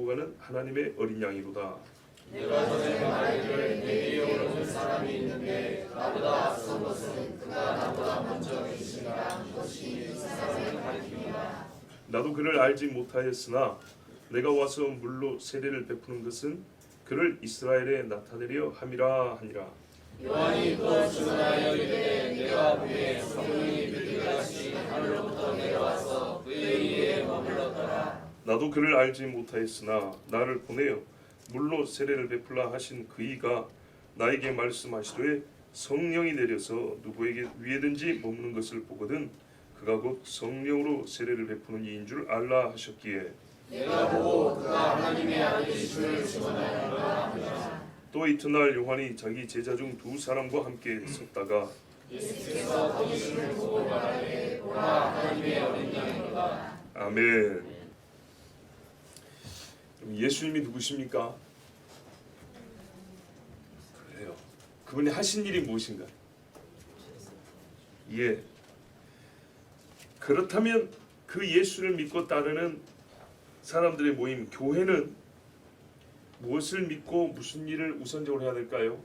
가는 하나님의 어린 양이로다. 내가 전에 말하기를 내게 오는 사람이 있는데 나보다 앞선 것은 그가 나보다 먼저 계시니라. 그것이 이 사람을 가리킵니다. 나도 그를 알지 못하였으나 내가 와서 물로 세례를 베푸는 것은 그를 이스라엘에 나타내려 함이라 하니라. 요한이 또 주문하여 이르되 내가 보기에 성령이 비둘기같이 하늘로부터 내려와서 그의 위에 머물렀더라. 나도 그를 알지 못하였으나 나를 보내어 물로 세례를 베풀라 하신 그이가 나에게 말씀하시되 성령이 내려서 누구에게 위에든지 머무는 것을 보거든 그가 곧 성령으로 세례를 베푸는 이인 줄 알라 하셨기에 내가 보고 그가 하나님의 아들이심을 증언하였노라. 또 이튿날 요한이 자기 제자 중 두 사람과 함께 섰다가 예수께서 거기를 보고 말하되 보라 하나님의 어린 양이로다. 아멘. 예수님이 누구십니까? 그래요. 그분이 하신 일이 무엇인가? 예. 그렇다면 그 예수를 믿고 따르는 사람들의 모임 교회는 무엇을 믿고 무슨 일을 우선적으로 해야 될까요?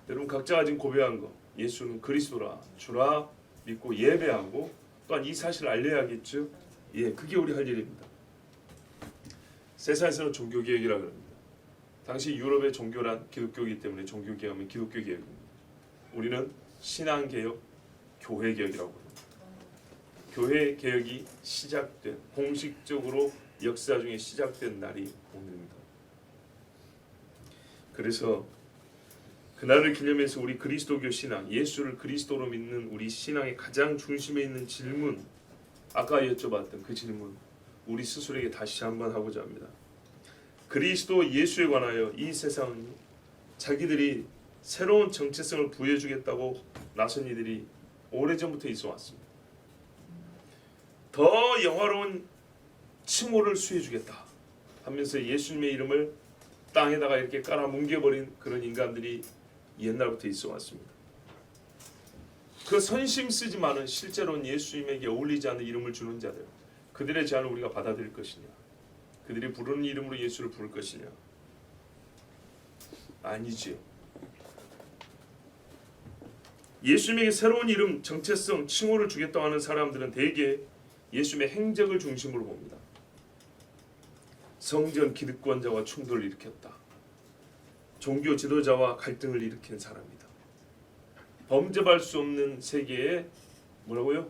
여러분 각자가 지금 고백한 거 예수는 그리스도라 주라 믿고 예배하고 또한 이 사실을 알려야겠죠. 예, 그게 우리 할 일입니다. 세상에서는 종교개혁이라고 합니다. 당시 유럽의 종교란 기독교이기 때문에 종교개혁은 기독교개혁입니다. 우리는 신앙개혁, 교회개혁이라고 합니다. 교회개혁이 시작된 공식적으로 역사 중에 시작된 날이 오늘입니다. 그래서 그날을 기념해서 우리 그리스도교 신앙, 예수를 그리스도로 믿는 우리 신앙의 가장 중심에 있는 질문, 아까 여쭤봤던 그 질문 우리 스스로에게 다시 한번 하고자 합니다. 그리스도 예수에 관하여 이 세상은 자기들이 새로운 정체성을 부여해주겠다고 나선 이들이 오래전부터 있어 왔습니다. 더 영화로운 칭호를 수여주겠다 하면서 예수님의 이름을 땅에다가 이렇게 깔아 뭉개버린 그런 인간들이 옛날부터 있어 왔습니다. 그 선심 쓰지만은 실제로는 예수님에게 어울리지 않는 이름을 주는 자들, 그들의 제안을 우리가 받아들일 것이냐, 그들이 부르는 이름으로 예수를 부를 것이냐, 아니지요. 예수님에게 새로운 이름, 정체성, 칭호를 주겠다고 하는 사람들은 대개 예수님의 행적을 중심으로 봅니다. 성전 기득권자와 충돌을 일으켰다. 종교 지도자와 갈등을 일으킨 사람이다. 범접할 수 없는 세계에 뭐라고요?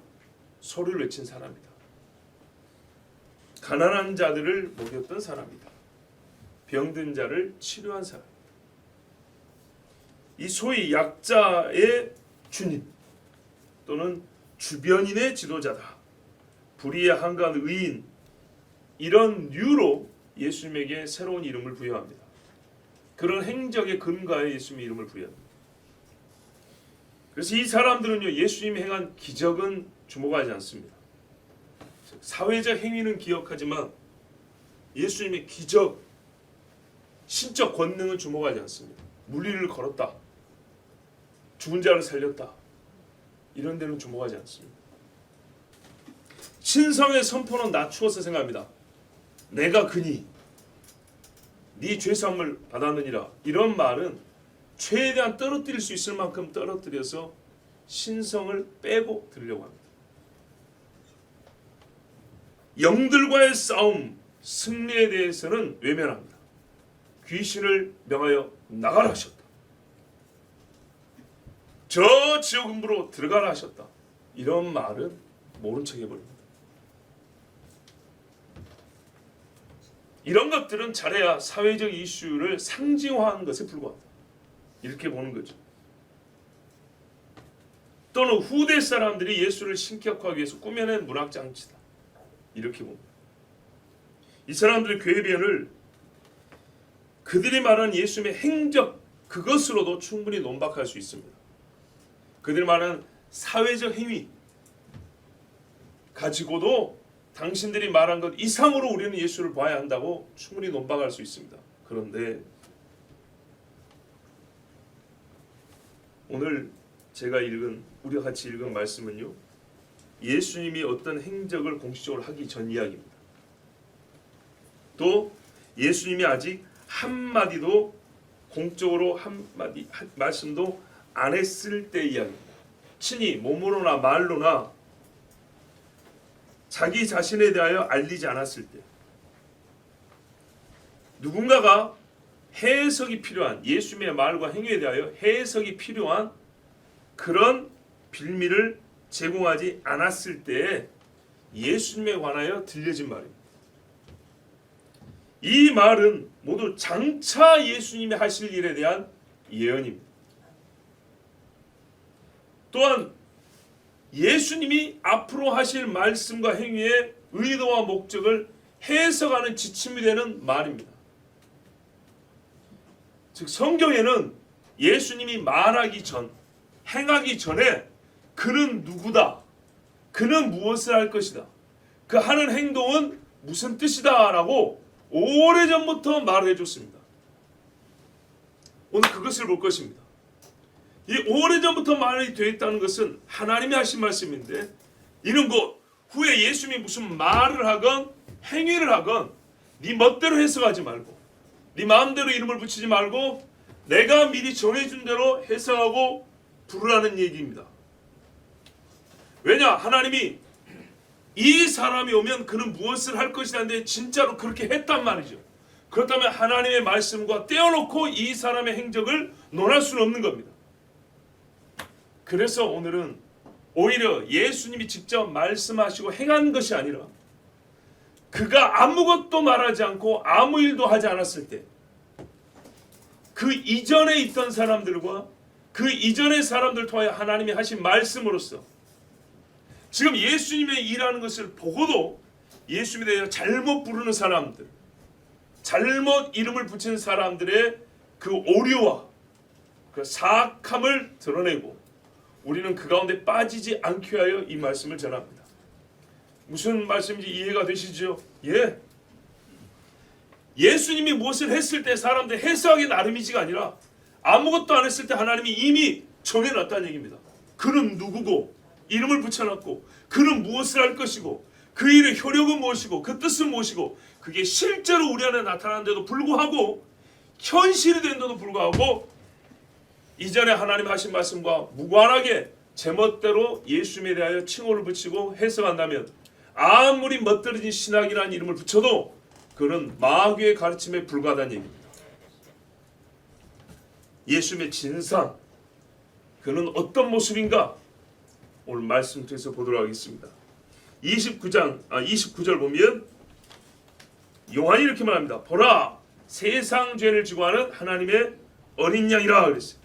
소리를 외친 사람이다. 가난한 자들을 먹였던 사람이다. 병든 자를 치료한 사람. 이 소위 약자의 주님 또는 주변인의 지도자다. 불의의 한가한 의인, 이런 류로 예수님에게 새로운 이름을 부여합니다. 그런 행적의 근거에 예수님의 이름을 부여합니다. 그래서 이 사람들은요, 예수님이 행한 기적은 주목하지 않습니다. 사회적 행위는 기억하지만 예수님의 기적, 신적 권능은 주목하지 않습니다. 물리를 걸었다, 죽은 자를 살렸다, 이런 데는 주목하지 않습니다. 신성의 선포는 낮추어서 생각합니다. 내가 그니 네 죄사함을 받았느니라, 이런 말은 최대한 떨어뜨릴 수 있을 만큼 떨어뜨려서 신성을 빼고 들으려고 합니다. 영들과의 싸움, 승리에 대해서는 외면합니다. 귀신을 명하여 나가라 하셨다. 저 지옥음부로 들어가라 하셨다. 이런 말은 모른 척 해버립니다. 이런 것들은 잘해야 사회적 이슈를 상징화하는 것에 불과하다. 이렇게 보는 거죠. 또는 후대 사람들이 예수를 신격화하기 위해서 꾸며낸 문학장치다. 이렇게 봅니다. 이 사람들의 궤변을 그들이 말하는 예수님의 행적, 그것으로도 충분히 논박할 수 있습니다. 그들이 말하는 사회적 행위 가지고도 당신들이 말한 것 이상으로 우리는 예수를 봐야 한다고 충분히 논박할 수 있습니다. 그런데 오늘 제가 읽은, 우리가 같이 읽은 말씀은요, 예수님이 어떤 행적을 공식적으로 하기 전 이야기입니다. 또 예수님이 아직 한마디도 공적으로 한마디 말씀도 안 했을 때 이야기입니다. 친히 몸으로나 말로나 자기 자신에 대하여 알리지 않았을 때 누군가가 해석이 필요한 예수님의 말과 행위에 대하여 해석이 필요한 그런 빌미를 제공하지 않았을 때에 예수님에 관하여 들려진 말입니다. 이 말은 모두 장차 예수님이 하실 일에 대한 예언입니다. 또한 예수님이 앞으로 하실 말씀과 행위의 의도와 목적을 해석하는 지침이 되는 말입니다. 즉 성경에는 예수님이 말하기 전, 행하기 전에 그는 누구다, 그는 무엇을 할 것이다, 그 하는 행동은 무슨 뜻이다 라고 오래전부터 말을 해줬습니다. 오늘 그것을 볼 것입니다. 이 오래전부터 말이 되어 있다는 것은 하나님이 하신 말씀인데 이는 곧 후에 예수님이 무슨 말을 하건 행위를 하건 네 멋대로 해석하지 말고 네 마음대로 이름을 붙이지 말고 내가 미리 정해준 대로 해석하고 부르라는 얘기입니다. 왜냐? 하나님이 이 사람이 오면 그는 무엇을 할 것이라는데 진짜로 그렇게 했단 말이죠. 그렇다면 하나님의 말씀과 떼어놓고 이 사람의 행적을 논할 수는 없는 겁니다. 그래서 오늘은 오히려 예수님이 직접 말씀하시고 행한 것이 아니라 그가 아무것도 말하지 않고 아무 일도 하지 않았을 때 그 이전에 있던 사람들과 그 이전의 사람들 통하여 하나님이 하신 말씀으로써 지금 예수님의 일하는 것을 보고도 예수님에 대해 잘못 부르는 사람들, 잘못 이름을 붙이는 사람들의 그 오류와 그 사악함을 드러내고 우리는 그 가운데 빠지지 않게 하여 이 말씀을 전합니다. 무슨 말씀인지 이해가 되시죠? 예. 예수님이 무엇을 했을 때 사람들 해석하기 나름이지가 아니라 아무것도 안 했을 때 하나님이 이미 정해놨다는 얘기입니다. 그는 누구고 이름을 붙여놨고 그는 무엇을 할 것이고 그 일의 효력은 무엇이고 그 뜻은 무엇이고 그게 실제로 우리 안에 나타나는데도 불구하고 현실이 된데도 불구하고 이전에 하나님 하신 말씀과 무관하게 제멋대로 예수님에 대하여 칭호를 붙이고 해석한다면 아무리 멋들어진 신학이라는 이름을 붙여도 그는 마귀의 가르침에 불과하다는 얘기입니다. 예수님의 진상, 그는 어떤 모습인가? 오늘 말씀 통해서 보도록 하겠습니다. 29절 보면 요한이 이렇게 말합니다. 보라, 세상 죄를 지고 하는 하나님의 어린 양이라 그랬어요.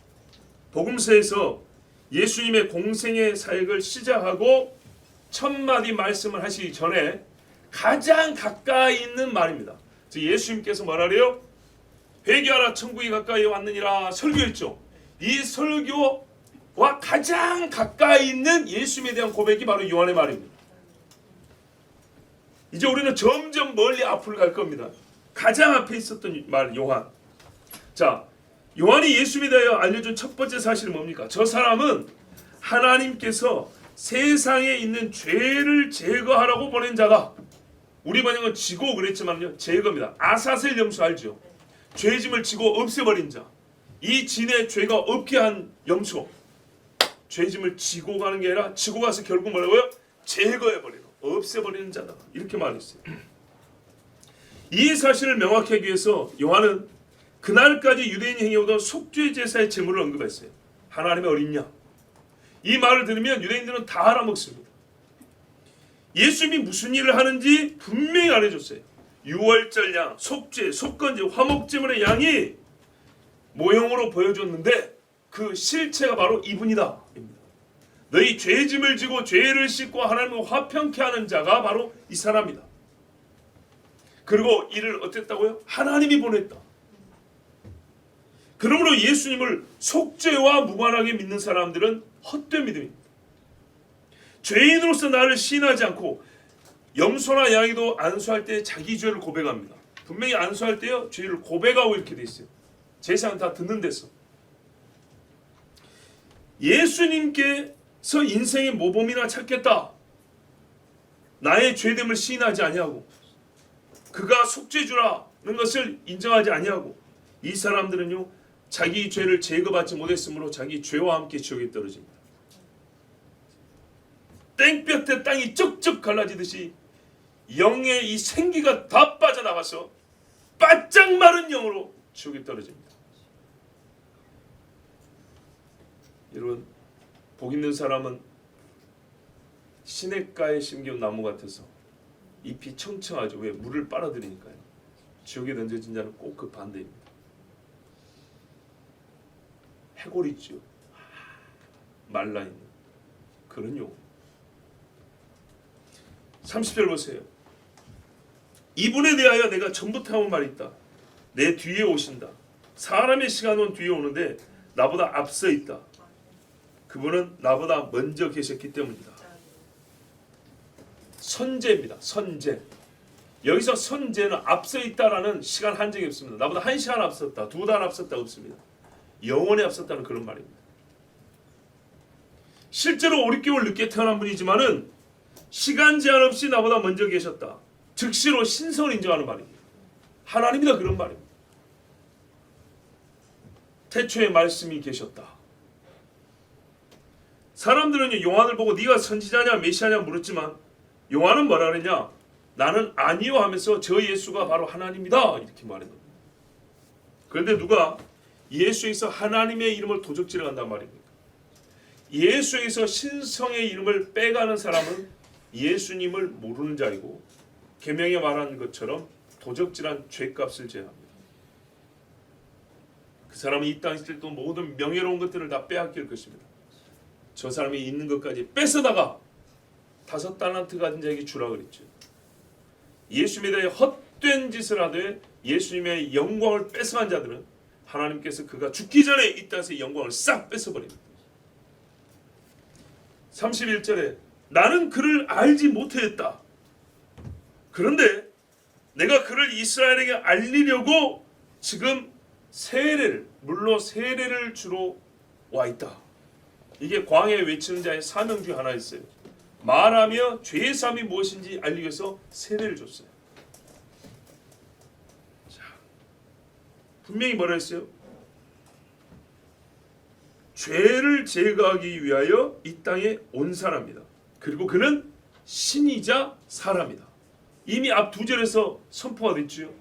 복음서에서 예수님의 공생의 사역을 시작하고 첫 마디 말씀을 하시기 전에 가장 가까이 있는 말입니다. 예수님께서 뭐라래요? 회개하라 천국이 가까이 왔느니라 설교했죠. 이 설교와 가장 가까이 있는 예수님에 대한 고백이 바로 요한의 말입니다. 이제 우리는 점점 멀리 앞으로 갈 겁니다. 가장 앞에 있었던 말 요한. 자, 요한이 예수님에 대하여 알려준 첫 번째 사실은 뭡니까? 저 사람은 하나님께서 세상에 있는 죄를 제거하라고 보낸 자다. 우리 번역은 지고 그랬지만요, 제거입니다. 아사셀 염소 알죠? 죄짐을 지고 없애버린 자. 이 진의 죄가 없게 한 염소. 죄짐을 지고 가는 게 아니라 지고 가서 결국 뭐라고요? 제거해버리는, 없애버리는 자다. 이렇게 말했어요. 이 사실을 명확히 하기 위해서 요한은 그날까지 유대인이 행해오던 속죄 제사의 제물을 언급했어요. 하나님의 어린 양. 이 말을 들으면 유대인들은 다 알아먹습니다. 예수님이 무슨 일을 하는지 분명히 알려줬어요. 유월절 양, 속죄, 속건제, 화목제물의 양이 모형으로 보여줬는데 그 실체가 바로 이분이다. 너희 죄짐을 지고 죄를 씻고 하나님과 화평케 하는 자가 바로 이 사람이다. 그리고 이를 어땠다고요? 하나님이 보냈다. 그러므로 예수님을 속죄와 무관하게 믿는 사람들은 헛된 믿음입니다. 죄인으로서 나를 시인하지 않고 염소나 양이도 안수할 때 자기 죄를 고백합니다. 분명히 안수할 때요 죄를 고백하고 이렇게 돼 있어요. 제사는 다 듣는 데서. 예수님께서 인생의 모범이나 찾겠다. 나의 죄됨을 시인하지 아니하고 그가 속죄주라는 것을 인정하지 아니하고 이 사람들은요 자기 죄를 제거받지 못했으므로 자기 죄와 함께 지옥에 떨어집니다. 땡볕에 땅이 쩍쩍 갈라지듯이 영의 이 생기가 다 빠져나가서 바짝 마른 영으로 지옥에 떨어집니다. 여러분, 복 있는 사람은 시냇가에 심겨온 나무 같아서 잎이 청청하죠. 왜? 물을 빨아들이니까요. 지옥에 던져진 자는 꼭 그 반대입니다. 해골이죠. 말라있는 그런 용. 30절 보세요. 이분에 대하여 내가 전부터 한 말이 있다. 내 뒤에 오신다. 사람의 시간은 뒤에 오는데 나보다 앞서 있다. 그분은 나보다 먼저 계셨기 때문이다. 선제입니다. 선제. 여기서 선제는 앞서 있다라는 시간 한정이 없습니다. 나보다 1시간 앞섰다, 2달 앞섰다 없습니다. 영원히 앞섰다는 그런 말입니다. 실제로 5개월 늦게 태어난 분이지만은 시간 제한 없이 나보다 먼저 계셨다. 즉시로 신성을 인정하는 말입니다. 하나님이다 그런 말입니다. 태초에 말씀이 계셨다. 사람들은 요한을 보고 네가 선지자냐 메시아냐 물었지만 요한은 뭐라 그랬냐? 나는 아니요 하면서 저 예수가 바로 하나님이다 이렇게 말했습니다. 그런데 누가 예수에서 하나님의 이름을 도적질해 간단 말입니까? 예수에서 신성의 이름을 빼가는 사람은 예수님을 모르는 자이고 계명에 말한 것처럼 도적질한 죄값을 제합니다. 그 사람이 이 땅에 있을 때 또 모든 명예로운 것들을 다 빼앗길 것입니다. 저 사람이 있는 것까지 뺏어다가 5달란트 가진 자에게 주라 그랬죠. 예수님에 대해 헛된 짓을 하되 예수님의 영광을 뺏어간 자들은 하나님께서 그가 죽기 전에 이 땅에서 영광을 싹 뺏어버립니다. 31절에 나는 그를 알지 못했다. 그런데 내가 그를 이스라엘에게 알리려고 지금 물로 세례를 주러 와 있다. 이게 광야에 외치는 자의 사명 중 하나였어요. 말하며 죄의 삶이 무엇인지 알리기 위해서 세례를 줬어요. 자, 분명히 뭐라 했어요? 죄를 제거하기 위하여 이 땅에 온 사람이다. 그리고 그는 신이자 사람이다. 이미 앞 2절에서 선포가 됐죠.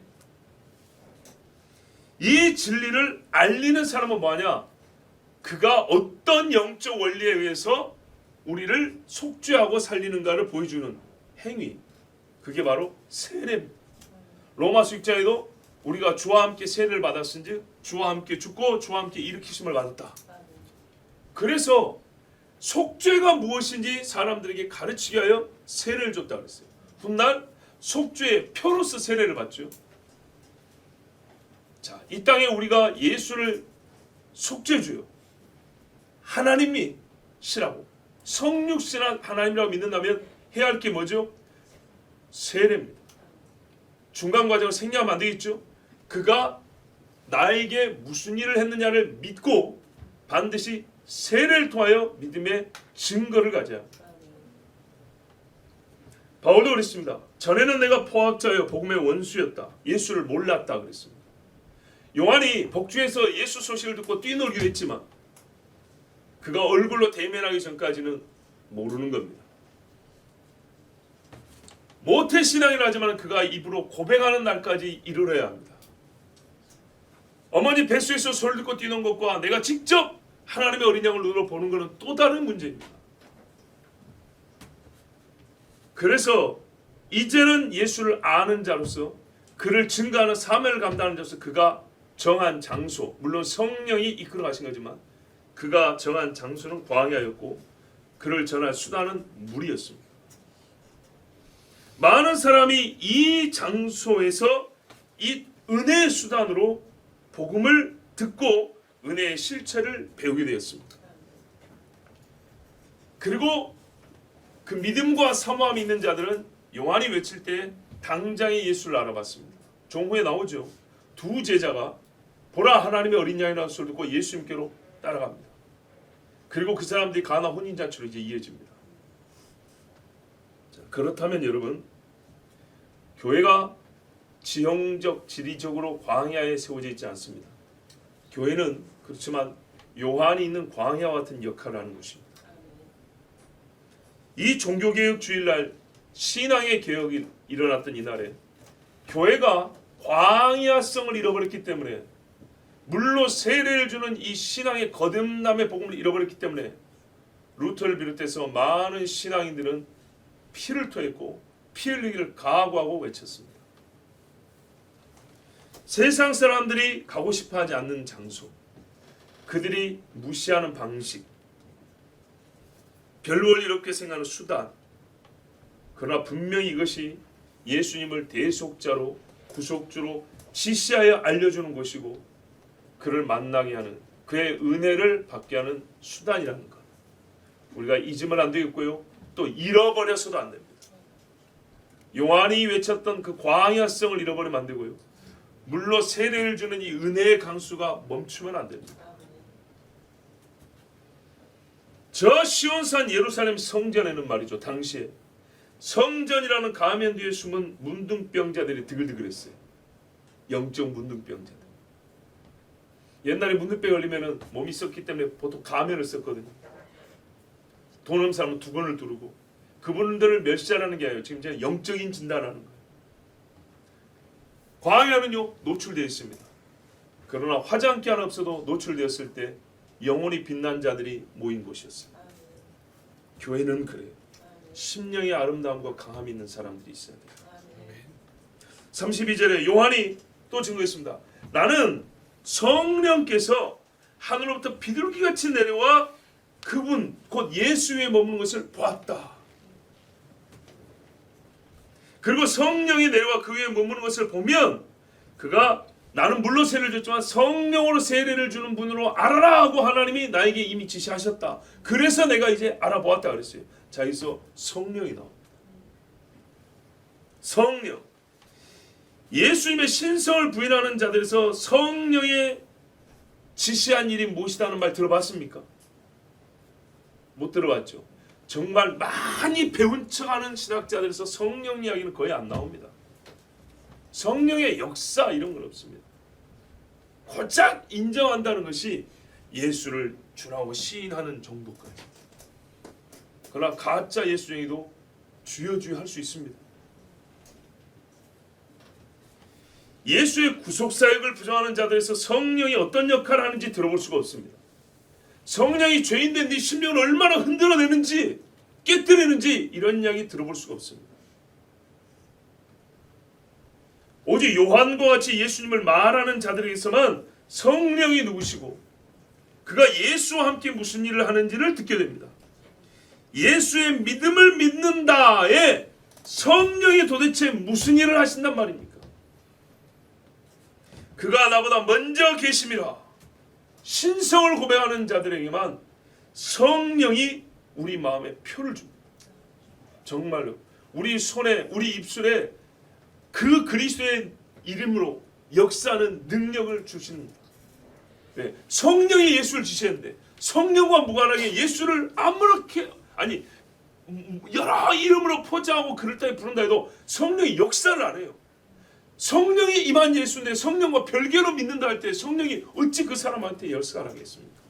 이 진리를 알리는 사람은 뭐하냐? 그가 어떤 영적 원리에 의해서 우리를 속죄하고 살리는가를 보여주는 행위. 그게 바로 세례입니다. 로마서 6장에도 우리가 주와 함께 세례를 받았은즉 주와 함께 죽고 주와 함께 일으키심을 받았다. 그래서 속죄가 무엇인지 사람들에게 가르치기 위하여 세례를 줬다 그랬어요. 훗날 속죄의 표로서 세례를 받죠. 자, 이 땅에 우리가 예수를 속죄주요 하나님이시라고 성육신한 하나님이라고 믿는다면 해야 할 게 뭐죠? 세례입니다. 중간 과정을 생략하면 안 되겠죠. 그가 나에게 무슨 일을 했느냐를 믿고 반드시 세례를 통하여 믿음의 증거를 가져야 합니다. 바울도 그랬습니다. 전에는 내가 포학자여 복음의 원수였다. 예수를 몰랐다 그랬습니다. 요한이 복주에서 예수 소식을 듣고 뛰놀기도 했지만 그가 얼굴로 대면하기 전까지는 모르는 겁니다. 모태신앙이라 하지만 그가 입으로 고백하는 날까지 이르러야 합니다. 어머니 뱃속에서 소리를 듣고 뛰는 것과 내가 직접 하나님의 어린 양을 눈으로 보는 것은 또 다른 문제입니다. 그래서 이제는 예수를 아는 자로서 그를 증거하는 사명을 감당하는 자로서 그가 정한 장소, 물론 성령이 이끌어 가신 거지만 그가 정한 장소는 광야였고 그를 전할 수단은 물이었습니다. 많은 사람이 이 장소에서 이 은혜의 수단으로 복음을 듣고 은혜의 실체를 배우게 되었습니다. 그리고 그 믿음과 사모함이 있는 자들은 요한이 외칠 때 당장에 예수를 알아봤습니다. 종후에 나오죠. 2 제자가 보라 하나님의 어린 양이라는 소리를 듣고 예수님께로 따라갑니다. 그리고 그 사람들이 가나 혼인잔치로 이제 이어집니다. 자, 그렇다면 여러분 교회가 지형적 지리적으로 광야에 세워져 있지 않습니다. 교회는 그렇지만 요한이 있는 광야와 같은 역할을 하는 것입니다. 이 종교개혁 주일날 신앙의 개혁이 일어났던 이날에 교회가 광야성을 잃어버렸기 때문에, 물로 세례를 주는 이 신앙의 거듭남의 복음을 잃어버렸기 때문에 루터를 비롯해서 많은 신앙인들은 피를 토했고 피 흘리기를 각오하고 외쳤습니다. 세상 사람들이 가고 싶어하지 않는 장소, 그들이 무시하는 방식, 별볼 일 없게 생각하는 수단, 그러나 분명히 이것이 예수님을 대속자로 구속주로 지시하여 알려주는 것이고 그를 만나게 하는, 그의 은혜를 받게 하는 수단이라는 것, 우리가 잊으면 안 되겠고요, 또 잃어버려서도 안 됩니다. 요한이 외쳤던 그 광야성을 잃어버리면 안 되고요, 물로 세례를 주는 이 은혜의 강수가 멈추면 안 됩니다. 저 시온산 예루살렘 성전에는 말이죠, 당시에 성전이라는 가면 뒤에 숨은 문둥병자들이 드글드글했어요. 영적 문둥병자들. 옛날에 문둥병 걸리면은 몸이 썩기 때문에 보통 가면을 썼거든요. 돈 없는 사람은 두건을 두르고, 그분들을 멸시하라는 게 아니에요. 지금 이제 영적인 진단하는 거예요. 광야는요 노출되어 있습니다. 그러나 화장기 하나 없어도 노출되었을 때 영혼이 빛난 자들이 모인 곳이었어요. 교회는 그래요. 심령의 아름다움과 강함이 있는 사람들이 있어야 돼요. 32절에 요한이 또 증거했습니다. 나는 성령께서 하늘로부터 비둘기같이 내려와 그분 곧 예수 위에 머무는 것을 보았다. 그리고 성령이 내려와 그 위에 머무는 것을 보면 그가 나는 물로 세례를 줬지만 성령으로 세례를 주는 분으로 알아라 하고 하나님이 나에게 이미 지시하셨다. 그래서 내가 이제 알아보았다 그랬어요. 자, 여기서 성령이 나옵니다. 성령. 예수님의 신성을 부인하는 자들에서 성령의 지시한 일이 무엇이다는 말 들어봤습니까? 못 들어봤죠. 정말 많이 배운 척하는 신학자들에서 성령 이야기는 거의 안 나옵니다. 성령의 역사 이런 건 없습니다. 고작 인정한다는 것이 예수를 주라고 시인하는 정도까지. 그러나 가짜 예수쟁이도 주여 주여 할 수 있습니다. 예수의 구속사역을 부정하는 자들에서 성령이 어떤 역할을 하는지 들어볼 수가 없습니다. 성령이 죄인된 네 심령을 얼마나 흔들어내는지 깨뜨리는지 이런 이야기 들어볼 수가 없습니다. 오직 요한과 같이 예수님을 말하는 자들에게서만 성령이 누구시고 그가 예수와 함께 무슨 일을 하는지를 듣게 됩니다. 예수의 믿음을 믿는다에 성령이 도대체 무슨 일을 하신단 말입니까? 그가 나보다 먼저 계심이라. 신성을 고백하는 자들에게만 성령이 우리 마음에 표를 줍니다. 정말로 우리 손에 우리 입술에 그 그리스도의 이름으로 역사하는 능력을 주십니다. 네, 성령이 예수를 지시했는데 성령과 무관하게 예수를 아무렇게 아니 여러 이름으로 포장하고 그럴 때 부른다 해도 성령이 역사를 안 해요. 성령이 임한 예수인데 성령과 별개로 믿는다 할 때 성령이 어찌 그 사람한테 역사를 하겠습니까?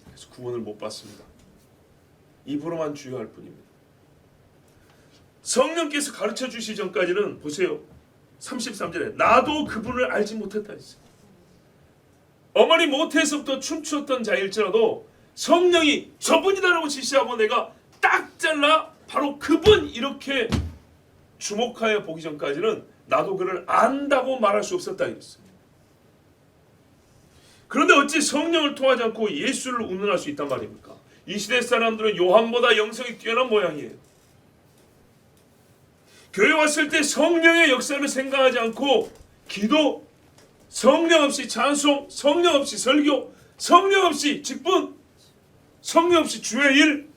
그래서 구원을 못 받습니다. 입으로만 주여할 뿐입니다. 성령께서 가르쳐 주시기 전까지는 보세요. 33절에 나도 그분을 알지 못했다 했어요. 어머니 모태에서부터 춤추었던 자일지라도 성령이 저분이다라고 지시하고 내가 딱 잘라 바로 그분 이렇게 주목하여 보기 전까지는 나도 그를 안다고 말할 수 없었다 이랬어요. 그런데 어찌 성령을 통하지 않고 예수를 운운할 수 있단 말입니까? 이 시대 사람들은 요한보다 영성이 뛰어난 모양이에요. 교회 왔을 때 성령의 역사를 생각하지 않고 기도, 성령 없이 찬송, 성령 없이 설교, 성령 없이 직분, 성령 없이 주의 일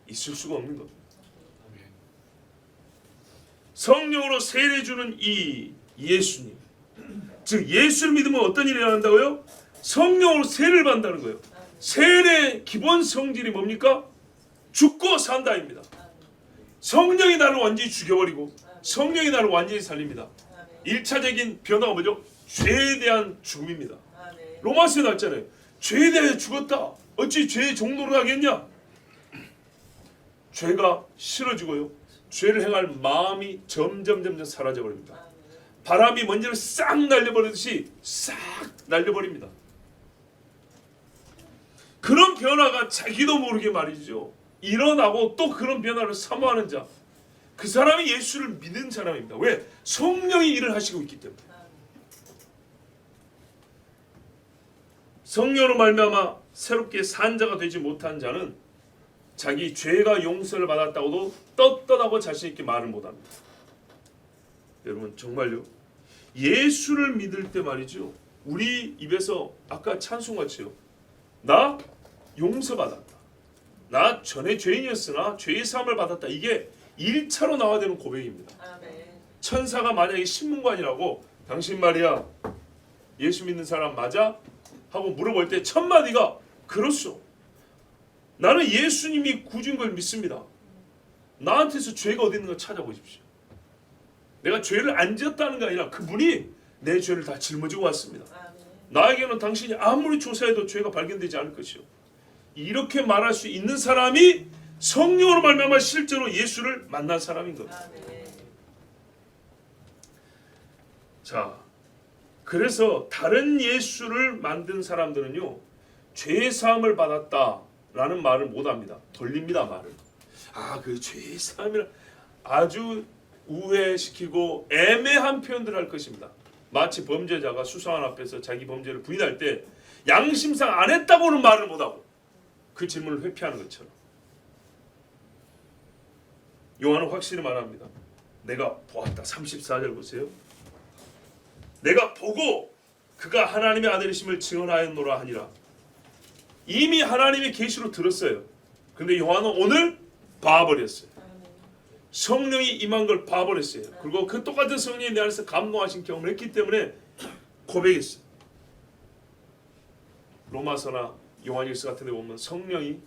있을 수가 없는 겁니다. 성령으로 세례 주는 이 예수님, 즉 예수를 믿으면 어떤 일이 일어난다고요? 성령으로 세례를 받는다는 거예요. 세례의 기본 성질이 뭡니까? 죽고 산다입니다. 성령이 나를 완전히 죽여버리고 성령이 나를 완전히 살립니다. 1차적인 변화가 뭐죠? 죄에 대한 죽음입니다. 로마서에 나왔잖아요. 죄에 대해 죽었다. 어찌 죄의 종로를 하겠냐? 죄가 싫어지고요. 죄를 행할 마음이 점점 사라져버립니다. 바람이 먼지를 싹 날려버리듯이 싹 날려버립니다. 그런 변화가 자기도 모르게 말이죠. 일어나고 또 그런 변화를 사모하는 자, 그 사람이 예수를 믿는 사람입니다. 왜? 성령이 일을 하시고 있기 때문에. 성령으로 말미암아 새롭게 산 자가 되지 못한 자는 자기 죄가 용서를 받았다고도 떳떳하고 자신 있게 말을 못합니다. 여러분 정말요. 예수를 믿을 때 말이죠. 우리 입에서 아까 찬송같이요. 나 용서받았다. 나 전에 죄인이었으나 죄의 사함을 받았다. 이게 1차로 나와야 되는 고백입니다. 천사가 만약에 신문관이라고 당신 말이야 예수 믿는 사람 맞아? 하고 물어볼 때 첫 마디가 그렇소. 나는 예수님이 구준 걸 믿습니다. 나한테서 죄가 어디 있는가 찾아보십시오. 내가 죄를 안 지었다는 게 아니라 그분이 내 죄를 다 짊어지고 왔습니다. 나에게는 당신이 아무리 조사해도 죄가 발견되지 않을 것이요. 이렇게 말할 수 있는 사람이 성령으로 말미암아 실제로 예수를 만난 사람인 겁니다. 자, 그래서 다른 예수를 만든 사람들은요. 죄의 사함을 받았다라는 말을 못합니다. 돌립니다 말을. 그 죄의 사함이라 아주 우회시키고 애매한 표현들을 할 것입니다. 마치 범죄자가 수사관 앞에서 자기 범죄를 부인할 때 양심상 안 했다고는 말을 못하고 그 질문을 회피하는 것처럼 요한은 확실히 말합니다. 내가 보았다. 34절 보세요. 내가 보고 그가 하나님의 아들이심을 증언하였노라 하니라. 이미 하나님의 계시로 들었어요. 근데 요한은 오늘 봐버렸어요. 성령이 임한 걸 봐버렸어요. 그리고 그 똑같은 성령이 내 안에서 감동하신 경험을 했기 때문에 고백했어요. 로마서나 요한일서 같은 데 보면 성령이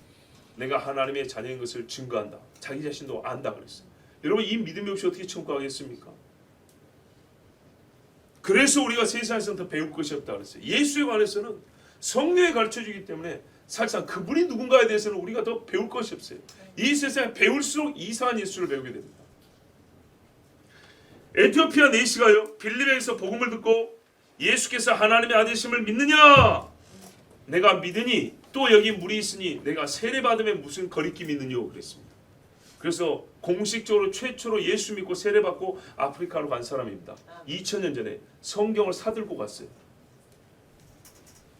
내가 하나님의 자녀인 것을 증거한다. 자기 자신도 안다 그랬어요. 여러분 이 믿음이 없이 어떻게 천국 가겠습니까? 그래서 우리가 세상에서는 더 배울 것이 없다 그랬어요. 예수에 관해서는 성령이 가르쳐주기 때문에 사실상 그분이 누군가에 대해서는 우리가 더 배울 것이 없어요. 이 세상에 배울수록 이상한 예수를 배우게 됩니다. 에티오피아 내시가요. 빌립에서 복음을 듣고 예수께서 하나님의 아들이심을 믿느냐? 내가 믿으니 또 여기 물이 있으니 내가 세례받음에 무슨 거리낌 있느냐고 그랬습니다. 그래서 공식적으로 최초로 예수 믿고 세례받고 아프리카로 간 사람입니다. 2000년 전에 성경을 사들고 갔어요.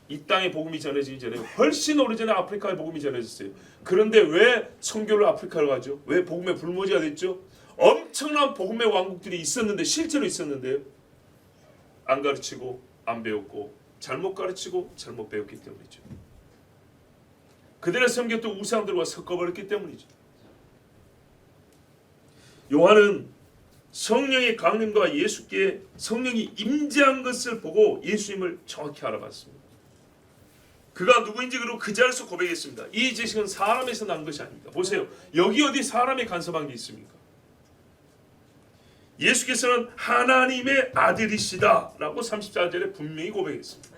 이 땅에 복음이 전해지기 전에 훨씬 오래전에 아프리카에 복음이 전해졌어요. 그런데 왜 선교를 아프리카로 가죠? 왜 복음의 불모지가 됐죠? 엄청난 복음의 왕국들이 있었는데 실제로 있었는데요. 안 가르치고 안 배웠고 잘못 가르치고 잘못 배웠기 때문이죠. 그들의 섬겼던 우상들과 섞어버렸기 때문이죠. 요한은 성령의 강림과 예수께 성령이 임재한 것을 보고 예수님을 정확히 알아봤습니다. 그가 누구인지 그리고 그 자리에서 고백했습니다. 이 지식은 사람에서 난 것이 아닙니다. 보세요. 여기 어디 사람이 간섭한 게 있습니까? 예수께서는 하나님의 아들이시다 라고 34절에 분명히 고백했습니다.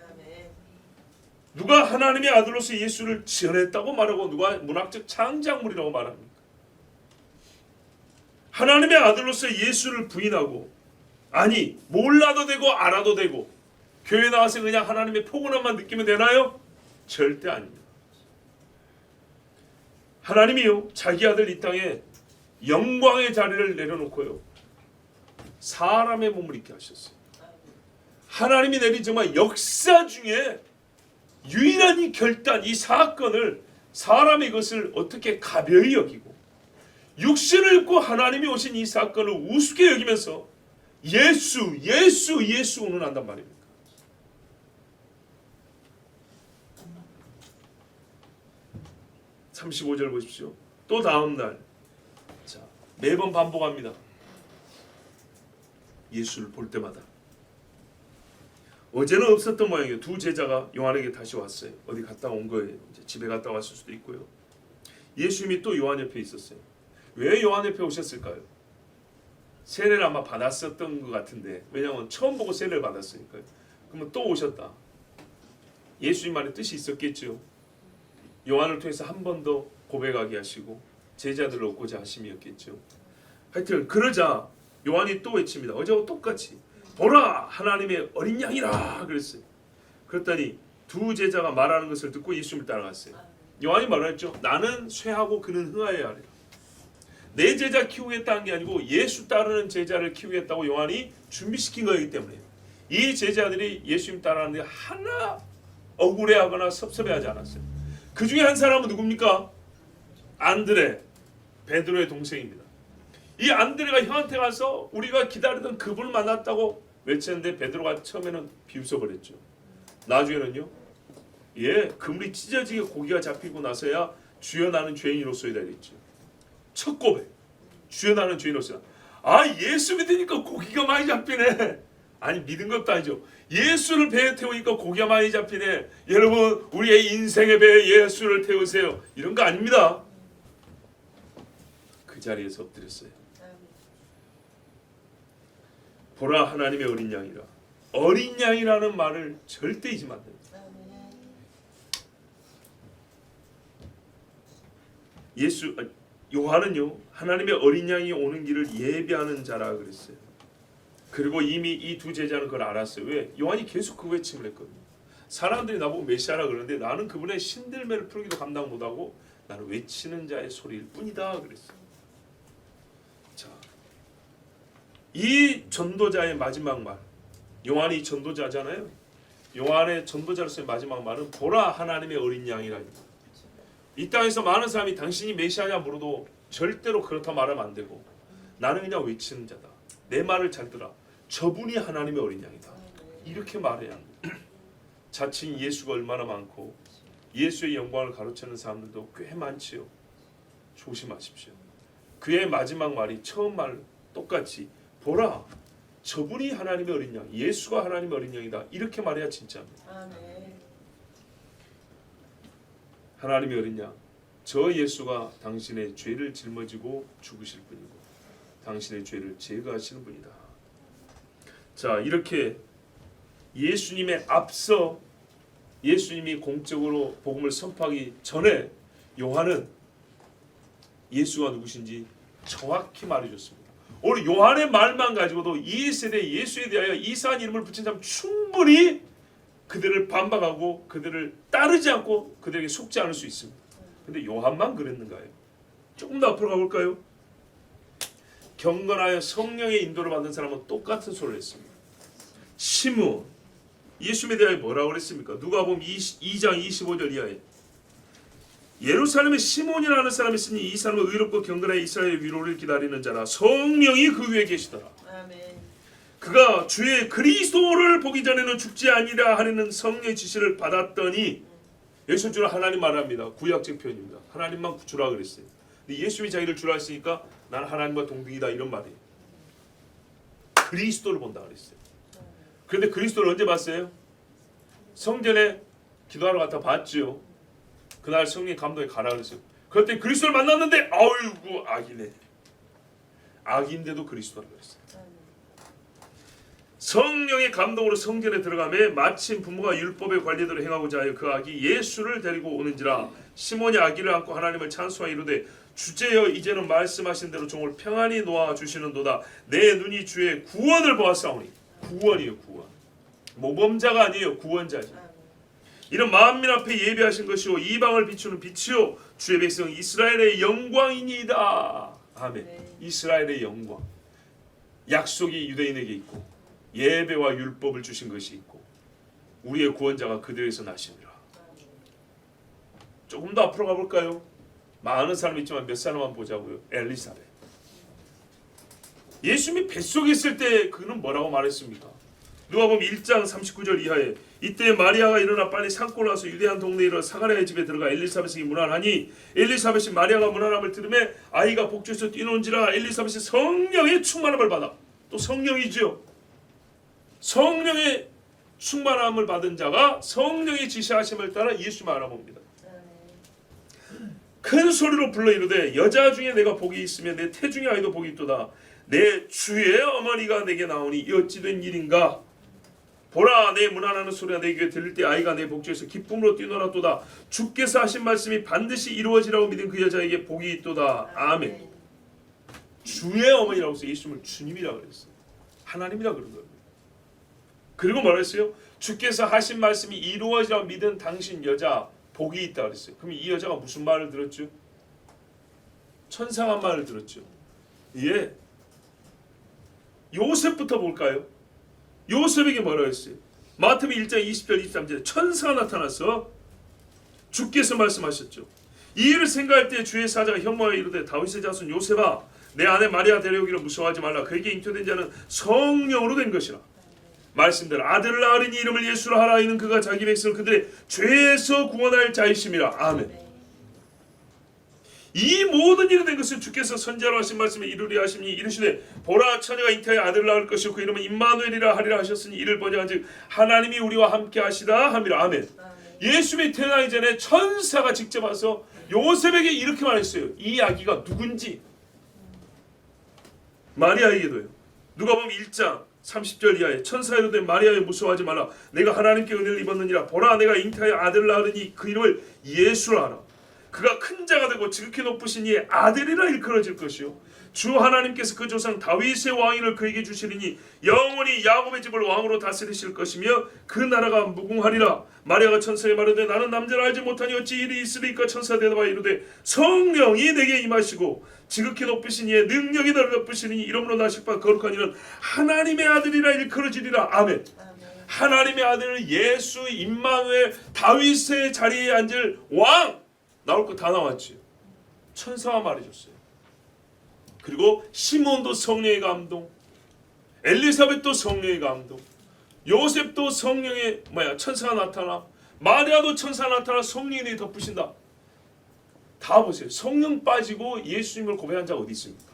누가 하나님의 아들로서 예수를 지어냈다고 말하고 누가 문학적 창작물이라고 말합니까? 하나님의 아들로서 예수를 부인하고 아니 몰라도 되고 알아도 되고 교회 나와서 그냥 하나님의 포근함만 느끼면 되나요? 절대 아닙니다. 하나님이요 자기 아들 이 땅에 영광의 자리를 내려놓고요 사람의 몸을 입게 하셨어요. 하나님이 내린 정말 역사 중에 유일한 이 결단, 이 사건을 사람의 것을 어떻게 가벼이 여기고 육신을 입고 하나님이 오신 이 사건을 우습게 여기면서 예수 운운한단 말입니다. 자, 35절 보십시오. 또 다음 날 자, 매번 반복합니다. 예수를 볼 때마다 어제는 없었던 모양이에요. 두 제자가 요한에게 다시 왔어요. 어디 갔다 온 거예요. 이제 집에 갔다 왔을 수도 있고요. 예수님이 또 요한 옆에 있었어요. 왜 요한 옆에 오셨을까요? 세례를 아마 받았었던 것 같은데, 왜냐하면 처음 보고 세례를 받았으니까요. 그러면 또 오셨다. 예수님만의 뜻이 있었겠죠. 요한을 통해서 한 번 더 고백하게 하시고 제자들을 얻고자 하심이었겠죠. 하여튼 그러자 요한이 또 외칩니다. 어제와 똑같이 보라 하나님의 어린 양이라 그랬어요. 그랬더니 두 제자가 말하는 것을 듣고 예수님을 따라갔어요. 요한이 말했죠. 나는 쇠하고 그는 흥하여야 하리라. 내 제자 키우겠다는 게 아니고 예수 따르는 제자를 키우겠다고 요한이 준비시킨 거이기 때문에 이 제자들이 예수님 따라하는데 하나 억울해하거나 섭섭해하지 않았어요. 그 중에 한 사람은 누굽니까? 안드레, 베드로의 동생입니다. 이 안드레가 형한테 가서 우리가 기다리던 그분을 만났다고 외쳤는데 베드로가 처음에는 비웃어버렸죠. 나중에는요, 그물이 찢어지게 고기가 잡히고 나서야 주여 나는 죄인으로서이다 이랬죠. 첫 고백, 주여 나는 죄인으로서이다. 예수 믿으니까 고기가 많이 잡히네. 아니 믿은 것도 아니죠. 예수를 배에 태우니까 고기가 많이 잡히네. 여러분 우리의 인생의 배에 예수를 태우세요. 이런 거 아닙니다. 그 자리에서 엎드렸어요. 보라 하나님의 어린 양이라. 어린 양이라는 말을 절대 잊으면 안 됩니다. 요한은요 하나님의 어린 양이 오는 길을 예비하는 자라 그랬어요. 그리고 이미 이 두 제자는 그걸 알았어요. 왜? 요한이 계속 그 외침을 했거든요. 사람들이 나보고 메시아라 그러는데 나는 그분의 신들매를 풀기도 감당 못하고 나는 외치는 자의 소리일 뿐이다 그랬어요. 자, 이 전도자의 마지막 말, 요한이 전도자잖아요. 요한의 전도자로서의 마지막 말은 보라 하나님의 어린 양이라. 이 땅에서 많은 사람이 당신이 메시아냐 물어도 절대로 그렇다 말하면 안 되고 나는 그냥 외치는 자다. 내 말을 잘 들어. 저분이 하나님의 어린 양이다. 이렇게 말해야 합니다. 자칭 예수가 얼마나 많고 예수의 영광을 가로채는 사람들도 꽤 많지요. 조심하십시오. 그의 마지막 말이 처음 말 똑같이 보라 저분이 하나님의 어린 양, 예수가 하나님의 어린 양이다. 이렇게 말해야 진짜입니다. 하나님의 어린 양, 저 예수가 당신의 죄를 짊어지고 죽으실 분이고 당신의 죄를 제거하시는 분이다. 자, 이렇게 예수님의 앞서 예수님이 공적으로 복음을 선포하기 전에 요한은 예수가 누구신지 정확히 말해줬습니다. 오늘 요한의 말만 가지고도 이 세대 예수에 대하여 이상한 이름을 붙인 사람 충분히 그들을 반박하고 그들을 따르지 않고 그들에게 속지 않을 수 있습니다. 근데 요한만 그랬는가요? 조금 더 앞으로 가볼까요? 경건하여 성령의 인도를 받은 사람은 똑같은 소리를 했습니다. 시므온, 예수님에 대하여 뭐라고 그랬습니까? 누가복음 2장 25절 이하에 예루살렘에 시몬이라는 사람이 있으니 이 사람은 의롭고 경건하여 이스라엘의 위로를 기다리는 자라. 성령이 그 위에 계시더라. 아멘. 그가 주의 그리스도를 보기 전에는 죽지 아니라 하는 성령의 지시를 받았더니 여기서 주로 하나님 말합니다. 구약적 표현입니다. 하나님만 주라 그랬어요. 근데 예수님이 자기를 주라 했으니까 나는 하나님과 동등이다 이런 말이에요. 그리스도를 본다 그랬어요. 그런데 그리스도를 언제 봤어요? 성전에 기도하러 갔다 봤죠. 그날 성령 감독에 가라 그랬어요. 그때 그리스도를 만났는데 아이고 악이네. 악인데도 그리스도라고 그랬어요. 성령의 감동으로 성전에 들어가매 마침 부모가 율법의 관례대로 행하고자 하여 그 아기 예수를 데리고 오는지라. 시몬이 아기를 안고 하나님을 찬송하여 이르되 주제여 이제는 말씀하신 대로 종을 평안히 놓아 주시는도다. 내 눈이 주의 구원을 보았사오니. 구원이에요. 구원. 모범자가 아니에요. 구원자지. 이런 만민 앞에 예비하신 것이요 이방을 비추는 빛이요 주의 백성 이스라엘의 영광이니이다. 아멘. 이스라엘의 영광. 약속이 유대인에게 있고 예배와 율법을 주신 것이 있고 우리의 구원자가 그들에서 나시니라. 조금 더 앞으로 가볼까요? 많은 사람이 있지만 몇 사람만 보자고요. 엘리사벳. 예수님이 뱃속에 있을 때 그는 뭐라고 말했습니까? 누가복음 1장 39절 이하에 이때 마리아가 일어나 빨리 산골 와서 유대한 동네에 이르러 사가랴의 집에 들어가 엘리사벳이 문안하니 엘리사벳이 마리아가 문안함을 들으매 아이가 복주에서 뛰노는지라. 엘리사벳이 성령의 충만함을 받아. 또 성령이죠. 성령의 충만함을 받은 자가 성령의 지시하심을 따라 예수님을 알아봅니다. 큰 소리로 불러 이르되 여자 중에 내가 복이 있으며 내 태중의 아이도 복이 있도다. 내 주의 어머니가 내게 나오니 이 어찌 된 일인가? 보라, 내 문안하는 소리가 내 귀에 들릴 때 아이가 내 복주에서 기쁨으로 뛰놀았도다. 주께서 하신 말씀이 반드시 이루어지라고 믿은 그 여자에게 복이 있도다. 아멘. 주의 어머니라고 해서 예수님을 주님이라고 그랬어요. 하나님이라고 그런 거예요. 그리고 뭐라 했어요? 주께서 하신 말씀이 이루어지라고 믿은 당신 여자 복이 있다 그랬어요. 그럼 이 여자가 무슨 말을 들었죠? 천상한 말을 들었죠. 예. 요셉부터 볼까요? 요셉에게 뭐라고 했어요? 마태복음 1장 20절 23절에 천사가 나타나서 주께서 말씀하셨죠. 이 일을 생각할 때 주의 사자가 현모하여 이르되 다윗의 자손 요셉아, 내 아내 마리아 데려오기를 무서워하지 말라. 그에게 잉태된 자는 성령으로 된 것이라. 말씀대로 아들을 낳으리니 이름을 예수라 하라. 이는 그가 자기 백성을 그들의 죄에서 구원할 자이심이라. 아멘. 이 모든 일이 된 것은 주께서 선지자로 하신 말씀에 이루리 하시니 이르시되 보라, 처녀가 잉태하여 아들을 낳을 것이요 그 이름은 임마누엘이라 하리라 하셨으니 이를 번역한즉 하나님이 우리와 함께 하시다 함이라. 아멘. 예수님이 태어나기 전에 천사가 직접 와서 요셉에게 이렇게 말했어요. 이 아기가 누군지. 마리아에게도요. 누가복음 1장 30절 이하에 천사가 이르되 마리아여 무서워하지 말라. 내가 하나님께 은혜를 입었느니라. 보라, 내가 잉태하여 아들을 낳으리니 그 이름을 예수라 하라. 그가 큰 자가 되고 지극히 높으신 이의 아들이라 일컬어질 것이요 주 하나님께서 그 조상 다윗의 왕위를 그에게 주시리니 영원히 야곱의 집을 왕으로 다스리실 것이며 그 나라가 무궁하리라. 마리아가 천사에 말하되 나는 남자를 알지 못하니 어찌 일이 있으리까? 천사 대답하여 이르되 성령이 내게 임하시고 지극히 높으신 이의 능력이 너를 덮으시니 이름으로 나실 바 거룩한 이는 하나님의 아들이라 일컬어지리라. 아멘. 하나님의 아들 예수 임마누엘 다윗의 자리에 앉을 왕 나올 거 다 나왔지. 천사가 말해줬어요. 그리고 시몬도 성령의 감동, 엘리사벳도 성령의 감동, 요셉도 성령의 천사가 나타나, 마리아도 천사가 나타나 성령이 덮으신다. 다 보세요. 성령 빠지고 예수님을 고백한 자가 어디 있습니까?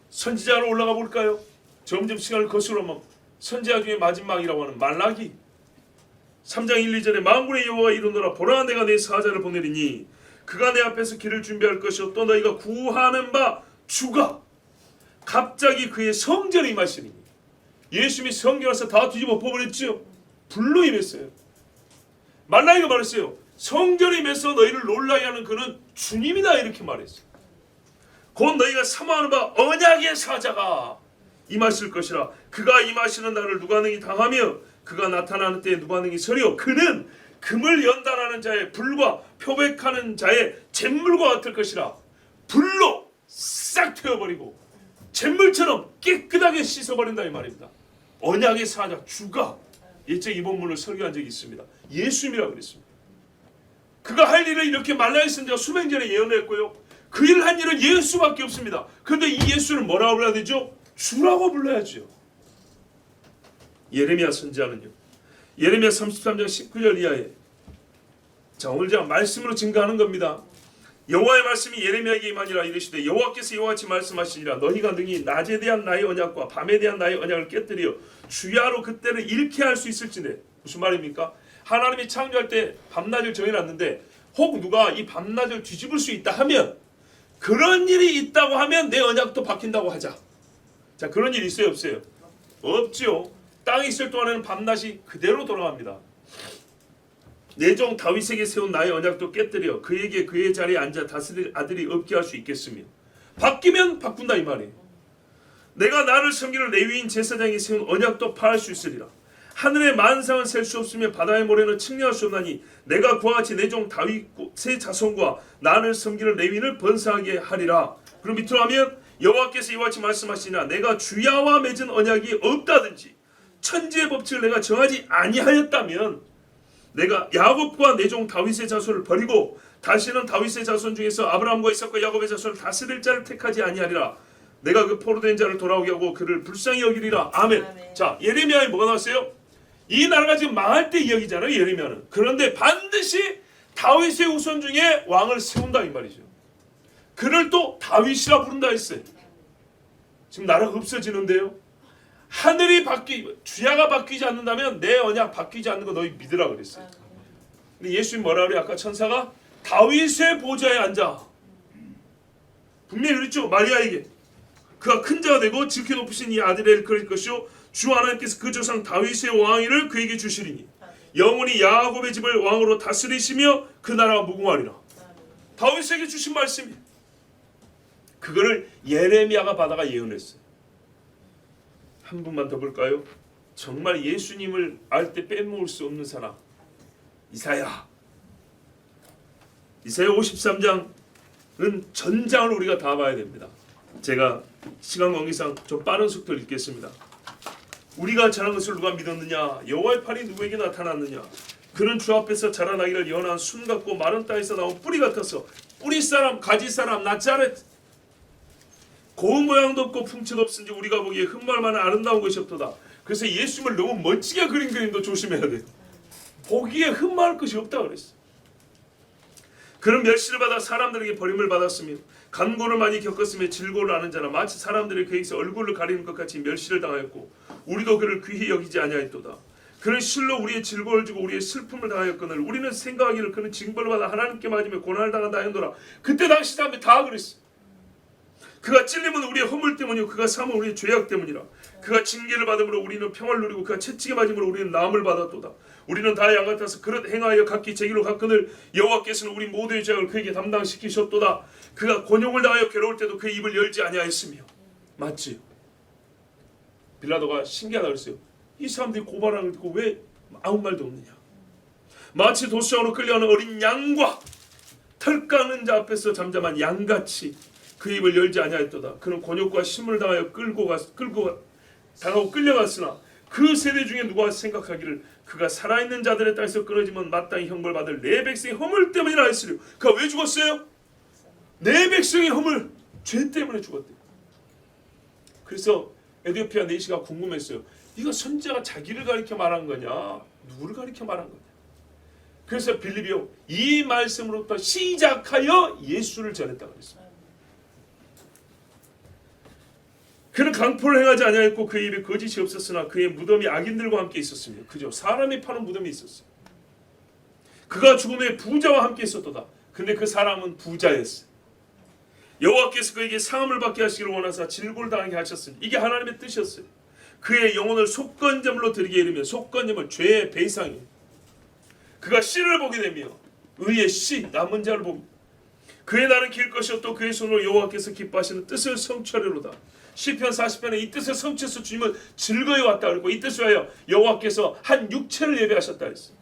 선지자로 올라가 볼까요? 점점 시간을 거슬러면 선지자 중에 마지막이라고 하는 말라기 3장 1, 2절에 만군의 여호와가 이르노라. 보라, 내가 내 사자를 보내리니 그가 내 앞에서 길을 준비할 것이요 또 너희가 구하는 바 주가 갑자기 그의 성전에 임하시니. 예수님이 성전에서 다 뒤집어 엎어버렸죠. 불로 임했어요. 말라기가 말했어요. 성전에 임해서 너희를 놀라게 하는 그는 주님이다 이렇게 말했어요. 곧 너희가 사모하는 바 언약의 사자가 임하실 것이라. 그가 임하시는 날을 누가 능히 당하며 그가 나타나는 때에 누가 능히 서리요. 그는 금을 연단하는 자의 불과 표백하는 자의 잿물과 같을 것이라. 불로 싹 태워버리고 잿물처럼 깨끗하게 씻어버린다 이 말입니다. 언약의 사자 주가 예적 이 본문을 설교한 적이 있습니다. 예수님이라고 그랬습니다. 그가 할 일을 이렇게 말라기 선지자가 수백 년에 예언했고요. 그 일을 한 일은 예수밖에 없습니다. 그런데 이 예수를 뭐라고 불러야 되죠? 주라고 불러야죠. 예레미야 선지자는요. 예레미야 33장 19절 이하에 자 오늘 제가 말씀으로 증거하는 겁니다. 여호와의 말씀이 예레미야에게 임하니라. 이르시되 여호와께서 이와 같이 말씀하시니라. 너희가 능히 낮에 대한 나의 언약과 밤에 대한 나의 언약을 깨뜨려 주야로 그때를 잃게 할 수 있을지네. 무슨 말입니까? 하나님이 창조할 때 밤낮을 정해놨는데 혹 누가 이 밤낮을 뒤집을 수 있다 하면 그런 일이 있다고 하면 내 언약도 바뀐다고 하자. 자 그런 일이 있어요 없어요? 없죠. 땅에 있을 동안에는 밤낮이 그대로 돌아갑니다. 내 종 다윗에게 세운 나의 언약도 깨뜨려 그에게 그의 자리에 앉아 다스릴 아들이 없게 할 수 있겠으며 바뀌면 바꾼다 이 말이에요. 내가 나를 섬기는 레위인 제사장이 세운 언약도 파할 수 있으리라. 하늘의 만상은 셀 수 없으며 바다의 모래는 측량할 수 없나니 내가 그와 같이 내 종 다윗의 자손과 나를 섬기는 레위인을 번성하게 하리라. 그럼 밑으로 하면 여호와께서 이와 같이 말씀하시니라. 내가 주야와 맺은 언약이 없다든지 천지의 법칙을 내가 정하지 아니하였다면 내가 야곱과 내 종 다윗의 자손을 버리고 다시는 다윗의 자손 중에서 아브라함과 이삭과 야곱의 자손을 다스릴 자를 택하지 아니하리라. 내가 그 포로된 자를 돌아오게 하고 그를 불쌍히 여기리라. 아멘. 아멘. 자 예레미야에 뭐가 나왔어요? 이 나라가 지금 망할 때 이야기잖아요 예레미야는. 그런데 반드시 다윗의 후손 중에 왕을 세운다 이 말이죠. 그를 또 다윗이라 부른다 했어요. 지금 나라가 없어지는데요. 하늘이 주야가 바뀌지 않는다면 내 언약 바뀌지 않는 거 너희 믿으라 그랬어요. 근데 예수님 뭐라 그래요? 아까 천사가 다윗의 보좌에 앉아. 분명히 그랬죠. 마리아에게 그가 큰 자가 되고 지극히 높으신 이 아들을 일컬을 것이요 주 하나님께서 그 조상 다윗의 왕위를 그에게 주시리니 영원히 야곱의 집을 왕으로 다스리시며 그 나라가 무궁하리라. 다윗에게 주신 말씀이 그거를 예레미야가 받아가 예언했어요. 한 분만 더 볼까요? 정말 예수님을 알 때 빼먹을 수 없는 사람 이사야 53장은 전장을 우리가 다 봐야 됩니다. 제가 시간 관계상 좀 빠른 속도로 읽겠습니다. 우리가 자란 것을 누가 믿었느냐? 여호와의 팔이 누구에게 나타났느냐? 그는 주 앞에서 자라나기를 연한 순 같고 마른 땅에서 나온 뿌리 같아서 뿌리 사람 가지 사람 나자렛 고운 모양도 없고 풍채도 없은지 우리가 보기에 흠말 만한 아름다운 것이 없도다. 그래서 예수님을 너무 멋지게 그린 그림도 조심해야 돼요. 보기에 흠말 것이 없다 그랬어. 그는 멸시를 받아 사람들에게 버림을 받았으며 간고를 많이 겪었으며 질고를 아는 자라 마치 사람들이 그에게서 얼굴을 가리는 것 같이 멸시를 당하였고 우리도 그를 귀히 여기지 아니하였도다. 그는 실로 우리의 질고를 주고 우리의 슬픔을 당하였거늘 우리는 생각하기를 그는 징벌을 받아 하나님께 맞으며 고난을 당한다 하였노라. 그때 당시 사람들이 다 그랬어. 그가 찔림은 우리의 허물 때문이요 그가 삼은 우리의 죄악 때문이라. 그가 징계를 받음으로 우리는 평화를 누리고 그가 채찍에 맞음으로 우리는 나음을 받았도다. 우리는 다 양 같아서 그릇 행하여 각기 제 길로 갔거늘 여호와께서는 우리 모두의 죄악을 그에게 담당시키셨도다. 그가 곤욕을 당하여 괴로울 때도 그의 입을 열지 아니하였으며. 맞지요? 빌라도가 신기하다 그랬어요. 이 사람들이 고발하는 걸 듣고 왜 아무 말도 없느냐. 마치 도수장으로 끌려가는 어린 양과 털 깎는 자 앞에서 잠잠한 양같이 그 입을 열지 아니하였도다. 그는 곤욕과 심문을 당하여 당하고 끌려갔으나 그 세대 중에 누가 생각하기를 그가 살아있는 자들의 땅에서 끊어지면 마땅히 형벌받을 내 백성의 허물 때문이라 했으려. 그가 왜 죽었어요? 내 백성의 허물 죄 때문에 죽었대요. 그래서 에디오피아 내시가 궁금했어요. 이거 선지자가 자기를 가리켜 말한 거냐 누구를 가리켜 말한 거냐. 그래서 빌립이요 이 말씀으로부터 시작하여 예수를 전했다고 했습니다. 그는 강포를 행하지 아니하였고 그의 입에 거짓이 없었으나 그의 무덤이 악인들과 함께 있었으며 그죠 사람이 파는 무덤이 있었어요. 그가 죽은 후에 부자와 함께 있었도다. 근데 그 사람은 부자였어요. 여호와께서 그에게 상함을 받게 하시기를 원하사 질고를 당하게 하셨으니 이게 하나님의 뜻이었어요. 그의 영혼을 속건제물로 드리게 이르며 속건제물 죄의 배상이에요. 그가 씨를 보게 되며 의의 씨 남은 자를 봅니다. 그의 날은 길 것이었고 그의 손으로 여호와께서 기뻐하시는 뜻을 성취하리로다. 시편 40편에 이 뜻을 성취해서 주님은 즐거이 왔다 그러고 이 뜻을 하여 여호와께서 한 육체를 예배하셨다 했어요.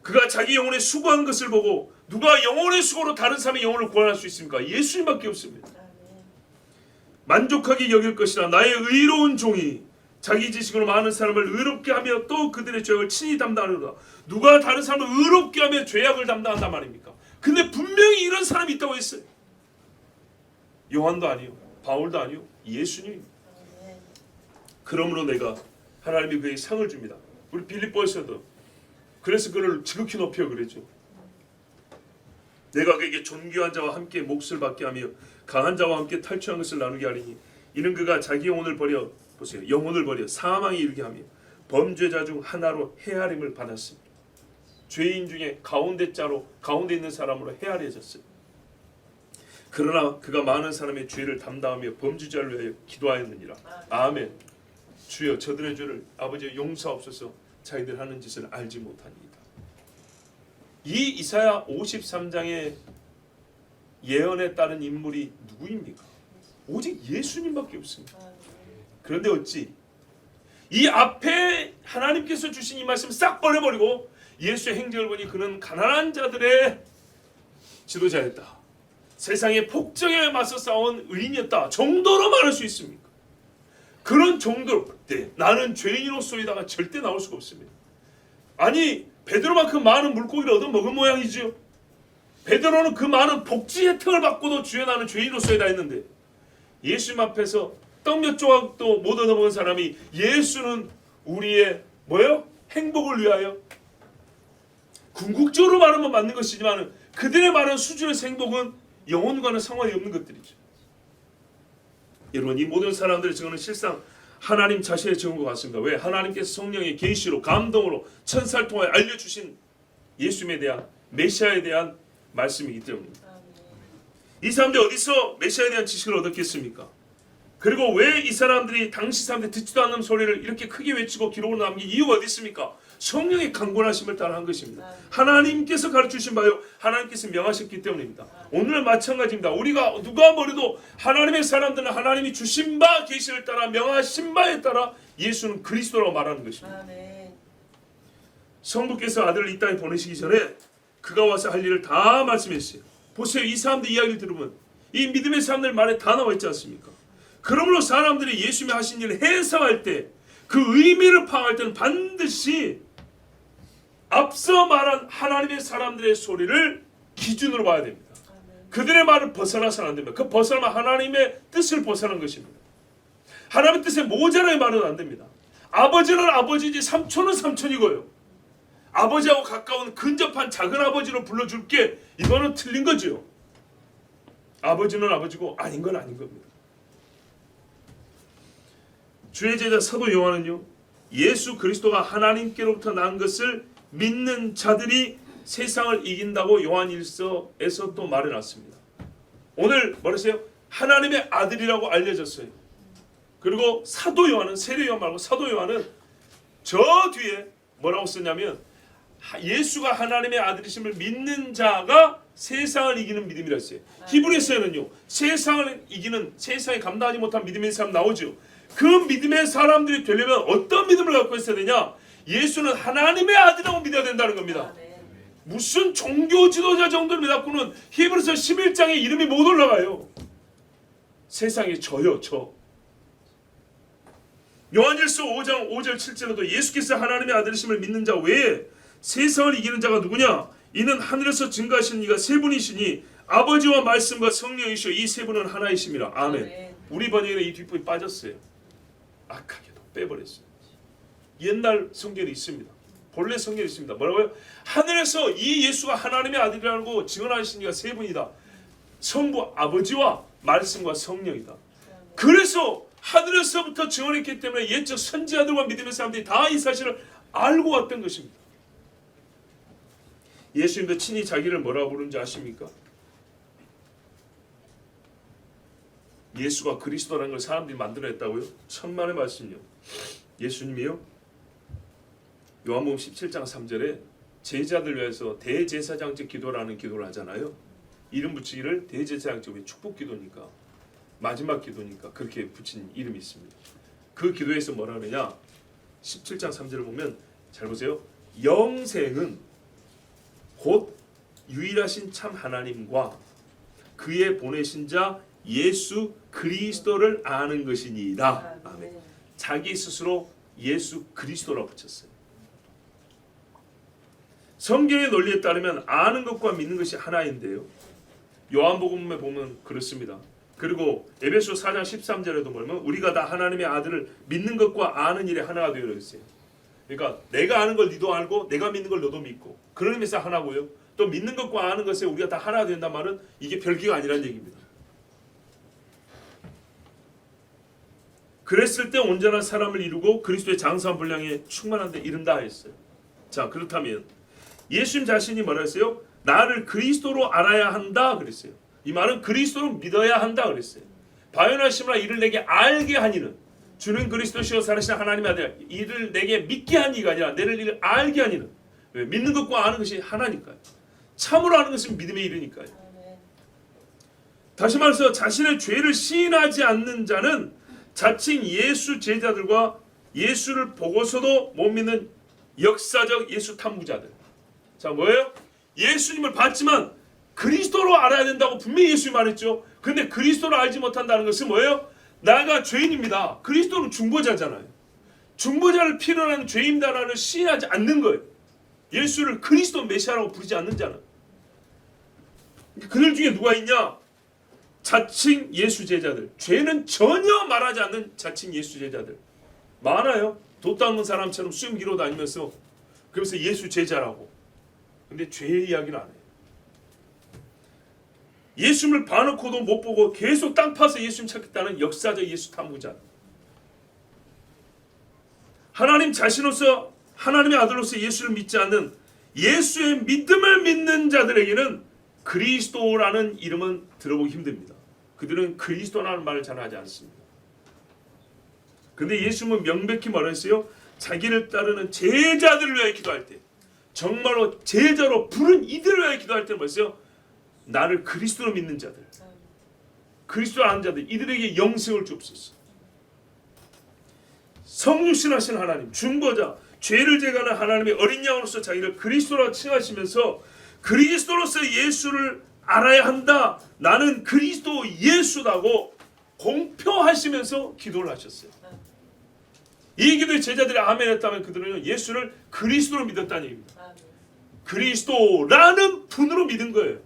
그가 자기 영혼에 수고한 것을 보고 누가 영혼의 수고로 다른 사람의 영혼을 구원할 수 있습니까? 예수님밖에 없습니다. 만족하게 여길 것이라 나의 의로운 종이 자기 지식으로 많은 사람을 의롭게 하며 또 그들의 죄악을 친히 담당하리로다. 누가 다른 사람을 의롭게 하며 죄악을 담당한단 말입니까? 근데 분명히 이런 사람이 있다고 했어요. 요한도 아니요 바울도 아니요 예수님. 그러므로 내가 하나님이 그에게 상을 줍니다. 우리 빌립보에서도 그래서 그를 지극히 높여 그랬죠. 내가 그에게 존귀한 자와 함께 몫을 받게 하며 강한 자와 함께 탈취한 것을 나누게 하리니 이는 그가 자기 영혼을 버려 보세요. 영혼을 버려 사망에 이르게 하며 범죄자 중 하나로 헤아림을 받았습니다. 죄인 중에 가운데 자로 가운데 있는 사람으로 헤아려졌어요. 그러나 그가 많은 사람의 죄를 담당하며 범죄자를 위하여 기도하였느니라. 아멘. 주여 저들의 죄를 아버지 용서하옵소서. 자기들 하는 짓을 알지 못하니이다. 이 이사야 53장의 예언에 따른 인물이 누구입니까? 오직 예수님밖에 없습니다. 그런데 어찌 이 앞에 하나님께서 주신 이 말씀을 싹 버려버리고 예수의 행적을 보니 그는 가난한 자들의 지도자였다. 세상의 폭정에 맞서 싸운 의인이었다 정도로 말할 수 있습니까? 그런 정도로 나는 죄인으로서이다가 절대 나올 수가 없습니다. 아니 베드로만큼 많은 물고기를 얻어먹은 모양이죠. 베드로는 그 많은 복지 혜택을 받고도 주여 나는 죄인으로서이다 했는데 예수님 앞에서 떡 몇 조각도 못 얻어먹은 사람이 예수는 우리의 뭐예요? 행복을 위하여 궁극적으로 말하면 맞는 것이지만 그들의 말하는 수준에서 행복은 영혼과는 상관이 없는 것들이죠. 여러분 이 모든 사람들의 증언은 실상 하나님 자신의 증언과 같습니다. 왜? 하나님께서 성령의 계시로 감동으로 천사를 통하여 알려주신 예수님에 대한 메시아에 대한 말씀이기 때문입니다. 이 사람들이 어디서 메시아에 대한 지식을 얻었겠습니까? 그리고 왜 이 사람들이 당시 사람들이 듣지도 않는 소리를 이렇게 크게 외치고 기록으로 남긴 이유가 어디 있습니까? 성령의 강권하심을 따라한 것입니다. 하나님께서 가르치신 바요, 하나님께서 명하셨기 때문입니다. 오늘은 마찬가지입니다. 우리가 누가 뭐래도 하나님의 사람들은 하나님이 주신 바 계시를 따라 명하신 바에 따라 예수는 그리스도라고 말하는 것입니다. 아멘. 성부께서 아들을 이 땅에 보내시기 전에 그가 와서 할 일을 다 말씀했어요. 보세요. 이 사람들 이야기를 들으면 이 믿음의 사람들 말에 다 나와 있지 않습니까? 그러므로 사람들이 예수님이 하신 일을 해석할 때 그 의미를 파악할 때는 반드시 앞서 말한 하나님의 사람들의 소리를 기준으로 봐야 됩니다. 그들의 말을 벗어나서는 안 됩니다. 그 벗어나면 하나님의 뜻을 벗어난 것입니다. 하나님의 뜻에 모자라게 말은 안 됩니다. 아버지는 아버지지 삼촌은 삼촌이고요. 아버지하고 가까운 근접한 작은 아버지로 불러줄게, 이거는 틀린 거죠. 아버지는 아버지고 아닌 건 아닌 겁니다. 주의 제자 사도 요한은요, 예수 그리스도가 하나님께로부터 난 것을 믿는 자들이 세상을 이긴다고 요한일서에서 또 말해놨습니다. 오늘 뭐랬어요? 하나님의 아들이라고 알려졌어요. 그리고 사도 요한은, 세례 요한 말고 사도 요한은 저 뒤에 뭐라고 썼냐면 예수가 하나님의 아들이심을 믿는 자가 세상을 이기는 믿음이라 했어요. 히브리서에는요, 세상을 이기는, 세상에 감당하지 못한 믿음의 사람 나오죠. 그 믿음의 사람들이 되려면 어떤 믿음을 갖고 있어야 되냐? 예수는 하나님의 아들이라고 믿어야 된다는 겁니다. 무슨 종교 지도자 정도를 믿었고는 히브리서 11장에 이름이 못 올라가요. 세상에 저요, 저. 요한일서 5장 5절 7절에도 예수께서 하나님의 아들이심을 믿는 자 외에 세상을 이기는 자가 누구냐? 이는 하늘에서 증거하신 이가 세 분이시니 아버지와 말씀과 성령이시오. 이 세 분은 하나이심이라. 아멘. 우리 번역에는 이 뒷부분이 빠졌어요. 악하게도 빼버렸어요. 옛날 성경이 있습니다. 본래 성경이 있습니다. 뭐라고요? 하늘에서 이 예수가 하나님의 아들이라고 증언하신 이가 세 분이다. 성부 아버지와 말씀과 성령이다. 그래서 하늘에서부터 증언했기 때문에 옛적 선지자들과 믿음의 사람들이 다 이 사실을 알고 왔던 것입니다. 예수님도 친히 자기를 뭐라고 부르는지 아십니까? 예수가 그리스도라는 걸 사람들이 만들어냈다고요? 천만의 말씀요. 예수님이요, 요한복음 17장 3절에 제자들 위해서 대제사장적 기도라는 기도를 하잖아요. 이름 붙이기를 대제사장적, 축복 기도니까, 마지막 기도니까 그렇게 붙인 이름이 있습니다. 그 기도에서 뭐라 그러냐? 17장 3절을 보면 잘 보세요. 영생은 곧 유일하신 참 하나님과 그의 보내신 자 예수 그리스도를 아는 것이니이다. 아멘. 자기 스스로 예수 그리스도라고 붙였어요. 성경의 논리에 따르면 아는 것과 믿는 것이 하나인데요. 요한복음에 보면 그렇습니다. 그리고 에베소 4장 13절에도 보면 우리가 다 하나님의 아들을 믿는 것과 아는 일에 하나가 되어 있어요. 그러니까 내가 아는 걸 너도 알고 내가 믿는 걸 너도 믿고, 그런 의미에서 하나고요. 또 믿는 것과 아는 것에 우리가 다 하나가 된단 말은 이게 별개가 아니라는 얘기입니다. 그랬을 때 온전한 사람을 이루고 그리스도의 장성한 분량에 충만한 데 이른다 했어요. 자, 그렇다면 예수님 자신이 뭐라 했어요? 나를 그리스도로 알아야 한다 그랬어요. 이 말은 그리스도로 믿어야 한다 그랬어요. 바요나시므라 이를 내게 알게 하니는, 주는 그리스도시요 살아계신 하나님의 아들, 이를 내게 믿게 한 이가 아니라 내를 이를 알게 하니는. 왜? 믿는 것과 아는 것이 하나니까요. 참으로 아는 것은 믿음의 일이니까요. 다시 말해서 자신의 죄를 시인하지 않는 자는 자칭 예수 제자들과 예수를 보고서도 못 믿는 역사적 예수 탐구자들. 자, 뭐예요? 예수님을 봤지만 그리스도로 알아야 된다고 분명히 예수님이 말했죠. 근데 그리스도를 알지 못한다는 것은 뭐예요? 나가 죄인입니다. 그리스도는 중보자잖아요. 중보자를 필요한 죄인다라는 시인하지 않는 거예요. 예수를 그리스도 메시아라고 부르지 않는 자는. 그들 중에 누가 있냐? 자칭 예수 제자들. 죄는 전혀 말하지 않는 자칭 예수 제자들 많아요. 돛 닦는 사람처럼 수염기로 다니면서 그러면서 예수 제자라고. 근데 죄의 이야기는 안 해요. 예수님을 봐놓고도 못 보고 계속 땅 파서 예수님 찾겠다는 역사적 예수 탐구자. 하나님 자신으로서, 하나님의 아들로서 예수를 믿지 않는 예수의 믿음을 믿는 자들에게는 그리스도라는 이름은 들어보기 힘듭니다. 그들은 그리스도라는 말을 잘 하지 않습니다. 근데 예수님은 명백히 말했어요. 자기를 따르는 제자들을 위하여 기도할 때, 정말로 제자로 부른 이들을 위하여 기도할 때는 뭐였어요? 나를 그리스도로 믿는 자들, 그리스도를 아는 자들, 이들에게 영생을 주옵소서. 성육신하신 하나님, 중보자, 죄를 제거하는 하나님의 어린 양으로서 자기를 그리스도로 칭하시면서 그리스도로서 예수를 알아야 한다. 나는 그리스도 예수라고 공표하시면서 기도를 하셨어요. 이 기도에 제자들이 아멘 했다면 그들은 예수를 그리스도로 믿었다는 얘기입니다. 그리스도라는 분으로 믿은 거예요.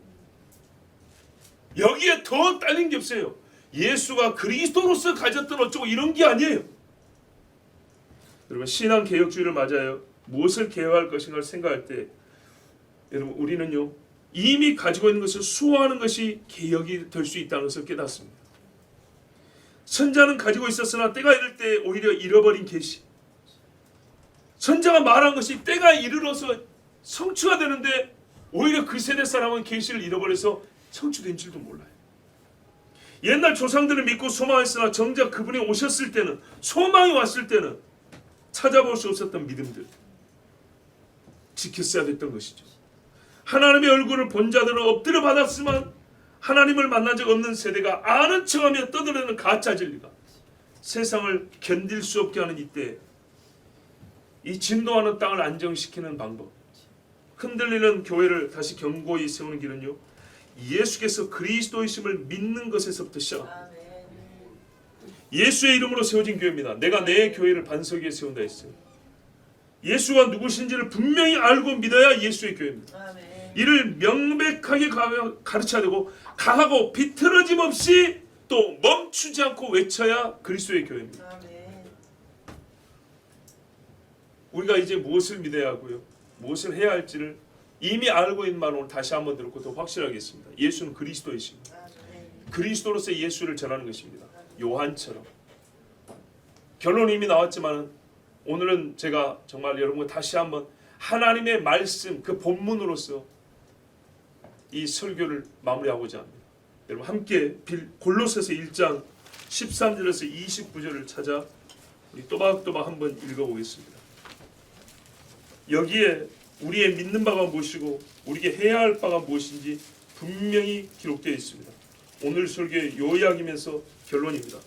여기에 더 딸린 게 없어요. 예수가 그리스도로서 가졌던 어쩌고 이런 게 아니에요. 여러분, 신앙 개혁주의를 맞아요. 무엇을 개혁할 것인가를 생각할 때 여러분, 우리는요 이미 가지고 있는 것을 수호하는 것이 개혁이 될 수 있다는 것을 깨닫습니다. 선자는 가지고 있었으나 때가 이를 때 오히려 잃어버린 계시. 선자가 말한 것이 때가 이르러서 성취가 되는데 오히려 그 세대 사람은 계시를 잃어버려서 성취된 줄도 몰라요. 옛날 조상들을 믿고 소망했으나 정작 그분이 오셨을 때는, 소망이 왔을 때는 찾아볼 수 없었던 믿음들 지켰어야 됐던 것이죠. 하나님의 얼굴을 본 자들은 엎드려 받았지만 하나님을 만난 적 없는 세대가 아는 척하며 떠들어대는 가짜 진리가 세상을 견딜 수 없게 하는 이때, 이 진도하는 땅을 안정시키는 방법, 흔들리는 교회를 다시 견고히 세우는 길은요, 예수께서 그리스도이심을 믿는 것에서부터 시작합니다. 예수의 이름으로 세워진 교회입니다. 내가 내 교회를 반석 위에 세운다 했어요. 예수가 누구신지를 분명히 알고 믿어야 예수의 교회입니다. 이를 명백하게 가르쳐야 되고, 강하고 비틀어짐 없이 또 멈추지 않고 외쳐야 그리스도의 교회입니다. 우리가 이제 무엇을 믿어야 하고요, 무엇을 해야 할지를 이미 알고 있는 말을 오늘 다시 한번 들었고 더 확실하겠습니다. 예수는 그리스도이십니다. 그리스도로서 예수를 전하는 것입니다. 요한처럼. 결론이 이미 나왔지만 오늘은 제가 정말 여러분과 다시 한번 하나님의 말씀, 그 본문으로서 이 설교를 마무리하고자 합니다. 여러분 함께 골로새서 1장 13절에서 29절을 찾아 우리 또박또박 한번 읽어보겠습니다. 여기에 우리의 믿는 바가 무엇이고 우리에게 해야 할 바가 무엇인지 분명히 기록되어 있습니다. 오늘 설교의 요약이면서 결론입니다.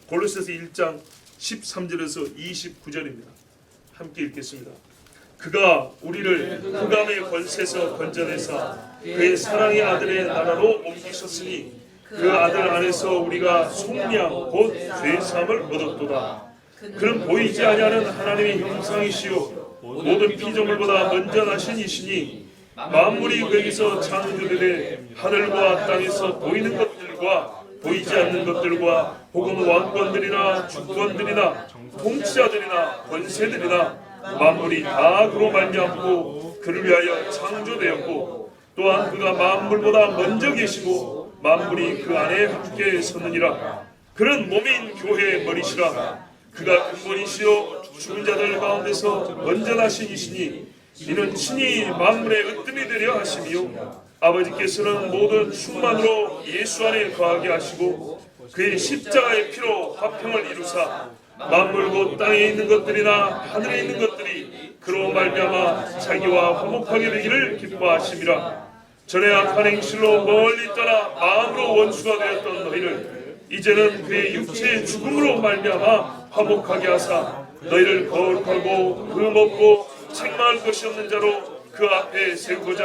골로새서 1장 13절에서 29절입니다. 함께 읽겠습니다. 그가 우리를 흑암의 권세에서 건져내사 그의 사랑의 아들의 나라로 옮기셨으니 그 아들 안에서 우리가 속량 곧 죄사함을 얻었도다. 그는 보이지 아니하는 하나님의 형상이시요 모든 피조물보다 먼저 나신 이시니 만물이 그에게서 창조되되 하늘과 땅에서 보이는 것들과 보이지 않는 것들과 혹은 왕권들이나 주권들이나 통치자들이나 권세들이나 만물이 다 그로 말미암고 그를 위하여 창조되었고 또한 그가 만물보다 먼저 계시고 만물이 그 안에 함께 섰느니라. 그는 몸인 교회의 머리시라. 그가 근본이시요 죽은 자들 가운데서 먼저 나신 이시니 이는 친히 만물의 으뜸이 되려 하심이요 아버지께서는 모든 충만으로 예수 안에 거하게 하시고 그의 십자가의 피로 화평을 이루사 만물 곧 땅에 있는 것들이나 하늘에 있는 것들이 그로 말미암아 자기와 화목하게 되기를 기뻐하심이라. 전에 악한 행실로 멀리 떠나 마음으로 원수가 되었던 너희를 이제는 그의 육체의 죽음으로 말미암아 화목하게 하사 너희를 거룩하고 그 먹고 책망할 것이 없는 자로 그 앞에 세우고자